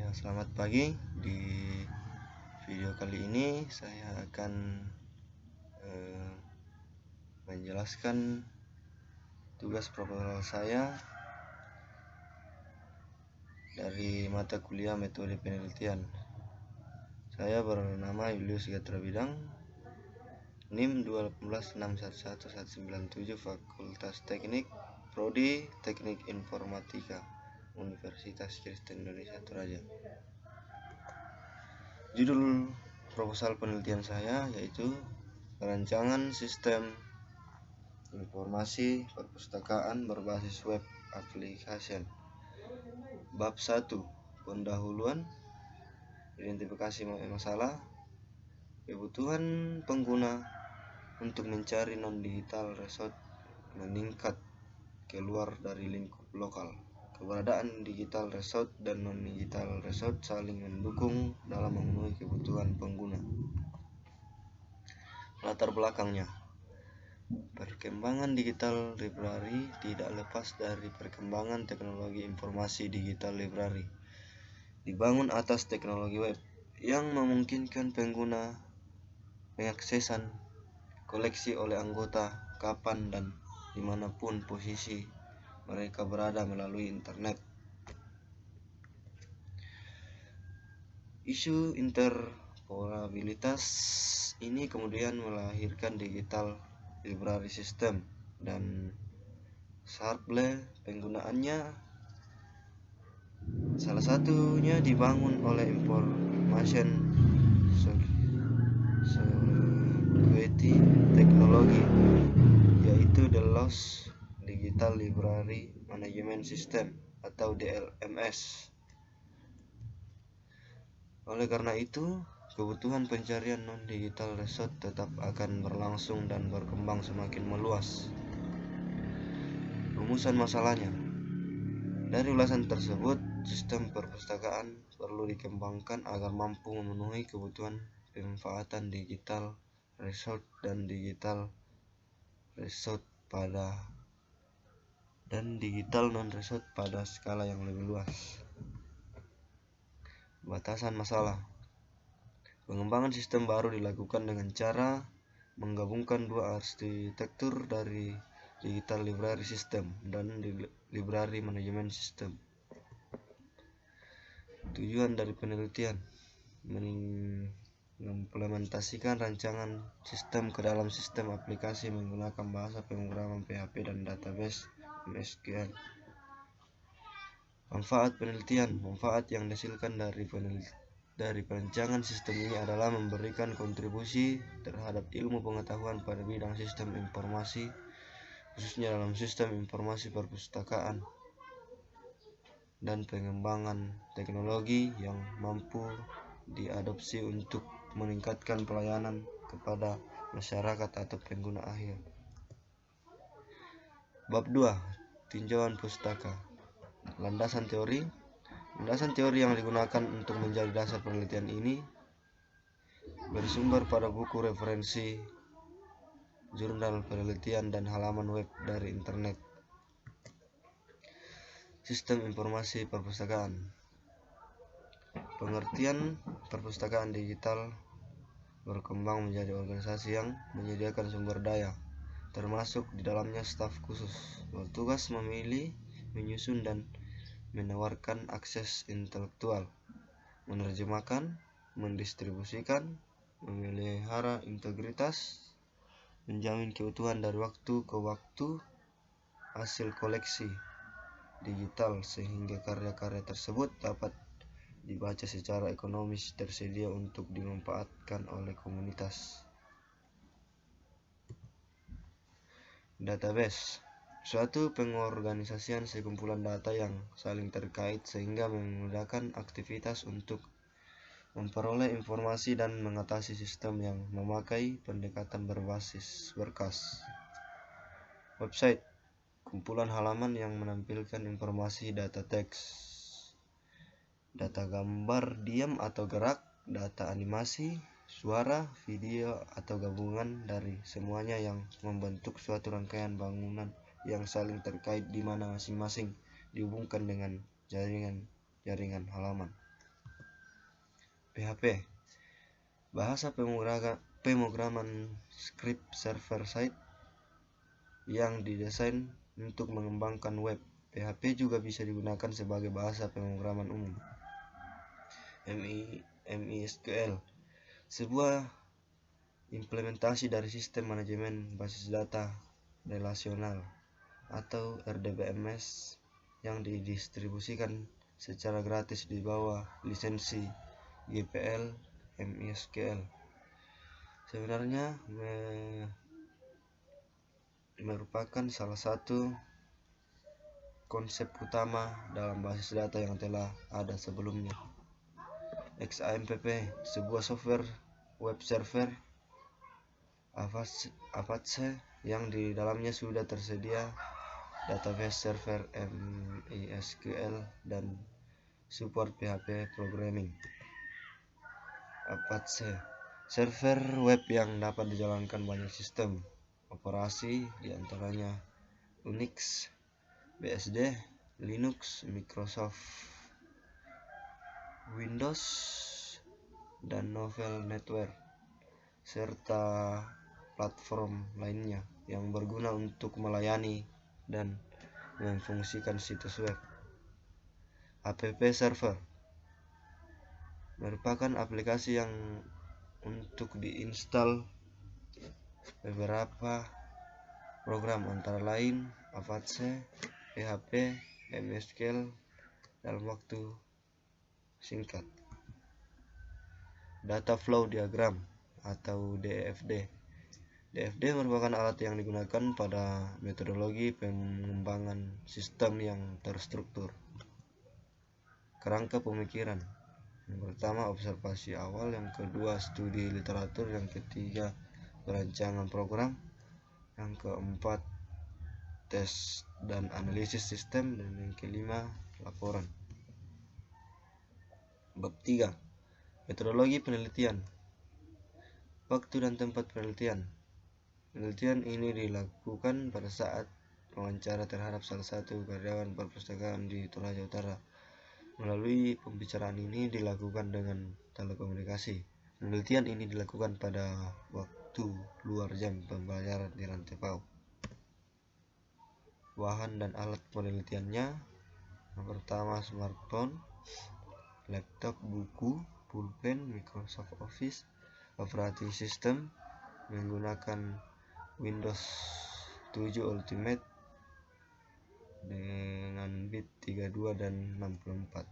Selamat pagi. Di video kali ini saya akan menjelaskan tugas proposal saya dari mata kuliah metode penelitian. Saya bernama Julius Gatra Bidang, NIM 281611197, Fakultas Teknik, Prodi Teknik Informatika, Universitas Kristen Indonesia Toraja. Judul proposal penelitian saya yaitu Perancangan Sistem Informasi Perpustakaan Berbasis Web Application. Bab 1. Pendahuluan, identifikasi masalah, kebutuhan pengguna untuk mencari non-digital resource meningkat keluar dari lingkup lokal. Keberadaan digital resource dan non-digital resource saling mendukung dalam memenuhi kebutuhan pengguna. Latar belakangnya, perkembangan digital library tidak lepas dari perkembangan teknologi informasi digital library. Dibangun atas teknologi web yang memungkinkan pengguna mengaksesan koleksi oleh anggota kapan dan dimanapun posisi mereka berada melalui internet. Isu interoperabilitas ini kemudian melahirkan digital library system dan Sharpless penggunaannya. Salah satunya dibangun oleh Information Security Technology, yaitu The Lost Digital Library Management System atau DLMS. Oleh karena itu, kebutuhan pencarian non-digital resource tetap akan berlangsung dan berkembang semakin meluas. Rumusan masalahnya. Dari ulasan tersebut, sistem perpustakaan perlu dikembangkan agar mampu memenuhi kebutuhan pemanfaatan digital resource dan digital resource dan digital non-resource pada skala yang lebih luas. Batasan masalah. Pengembangan sistem baru dilakukan dengan cara menggabungkan dua arsitektur dari digital library system dan library management system. Tujuan dari penelitian mengimplementasikan rancangan sistem ke dalam sistem aplikasi menggunakan bahasa pemrograman PHP dan database MySQL. Manfaat penelitian. Manfaat yang dihasilkan dari perancangan sistem ini adalah memberikan kontribusi terhadap ilmu pengetahuan pada bidang sistem informasi, khususnya dalam sistem informasi perpustakaan, dan pengembangan teknologi yang mampu diadopsi untuk meningkatkan pelayanan kepada masyarakat atau pengguna akhir. Bab 2. Tinjauan pustaka. Landasan teori. Landasan teori yang digunakan untuk menjadi dasar penelitian ini bersumber pada buku referensi, jurnal penelitian, dan halaman web dari internet. Sistem informasi perpustakaan. Pengertian perpustakaan digital berkembang menjadi organisasi yang menyediakan sumber daya, termasuk di dalamnya staf khusus, bertugas memilih, menyusun, dan menawarkan akses intelektual, menerjemahkan, mendistribusikan, memelihara integritas, menjamin keutuhan dari waktu ke waktu hasil koleksi digital sehingga karya-karya tersebut dapat dibaca secara ekonomis tersedia untuk dimanfaatkan oleh komunitas. Database. Suatu pengorganisasian sekumpulan data yang saling terkait sehingga memudahkan aktivitas untuk memperoleh informasi dan mengatasi sistem yang memakai pendekatan berbasis berkas. Website. Kumpulan halaman yang menampilkan informasi data teks, data gambar diam atau gerak, data animasi, suara, video, atau gabungan dari semuanya yang membentuk suatu rangkaian bangunan yang saling terkait di mana masing-masing dihubungkan dengan jaringan halaman. PHP, bahasa pemrograman script server-side yang didesain untuk mengembangkan web. PHP juga bisa digunakan sebagai bahasa pemrograman umum. MySQL, sebuah implementasi dari sistem manajemen basis data relasional atau RDBMS yang didistribusikan secara gratis di bawah lisensi GPL MySQL. Sebenarnya merupakan salah satu konsep utama dalam basis data yang telah ada sebelumnya. XAMPP, sebuah software web server Apache yang di dalamnya sudah tersedia database server MySQL dan support PHP programming. Apache, server web yang dapat dijalankan banyak sistem operasi, diantaranya Unix, BSD, Linux, Microsoft Windows, dan Novel Network, serta platform lainnya yang berguna untuk melayani dan memfungsikan situs web. App Server merupakan aplikasi yang untuk diinstal beberapa program antara lain Apache, PHP, MySQL dalam waktu singkat. Data Flow Diagram atau DFD. DFD merupakan alat yang digunakan pada metodologi pengembangan sistem yang terstruktur. Kerangka pemikiran. Yang pertama, observasi awal. Yang kedua, studi literatur. Yang ketiga, perancangan program. Yang keempat, tes dan analisis sistem. Dan yang kelima, laporan. Bab 3. Metodologi penelitian. Waktu dan tempat penelitian. Penelitian ini dilakukan pada saat wawancara terhadap salah satu karyawan perpustakaan di Toraja Utara. Melalui pembicaraan ini dilakukan dengan telekomunikasi. Penelitian ini dilakukan pada waktu luar jam pembelajaran di Rantepao. Bahan dan alat penelitiannya. Yang pertama, smartphone, laptop, buku, pulpen, Microsoft Office, operating system menggunakan Windows 7 Ultimate dengan bit 32 dan 64.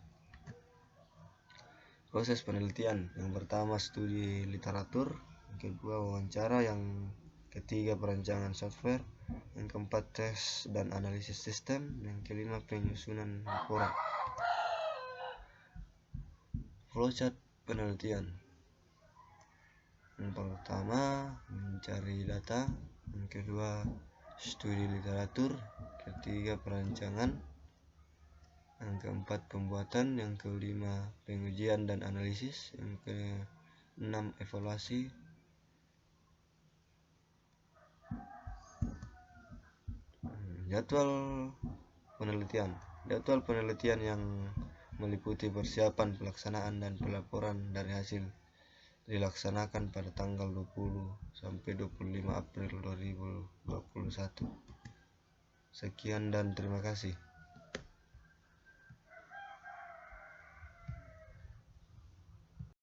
Proses penelitian. Yang pertama, studi literatur. Yang kedua, wawancara. Yang ketiga, perancangan software. Yang keempat, tes dan analisis sistem. Yang kelima, penyusunan laporan. Flowchart penelitian. Yang pertama, mencari data. Yang kedua, studi literatur. Ketiga, perancangan. Yang keempat, pembuatan. Yang kelima, pengujian dan analisis. Yang keenam, evaluasi. Jadwal penelitian. Jadwal penelitian yang meliputi persiapan, pelaksanaan, dan pelaporan dari hasil dilaksanakan pada tanggal 20 sampai 25 April 2021. Sekian dan terima kasih.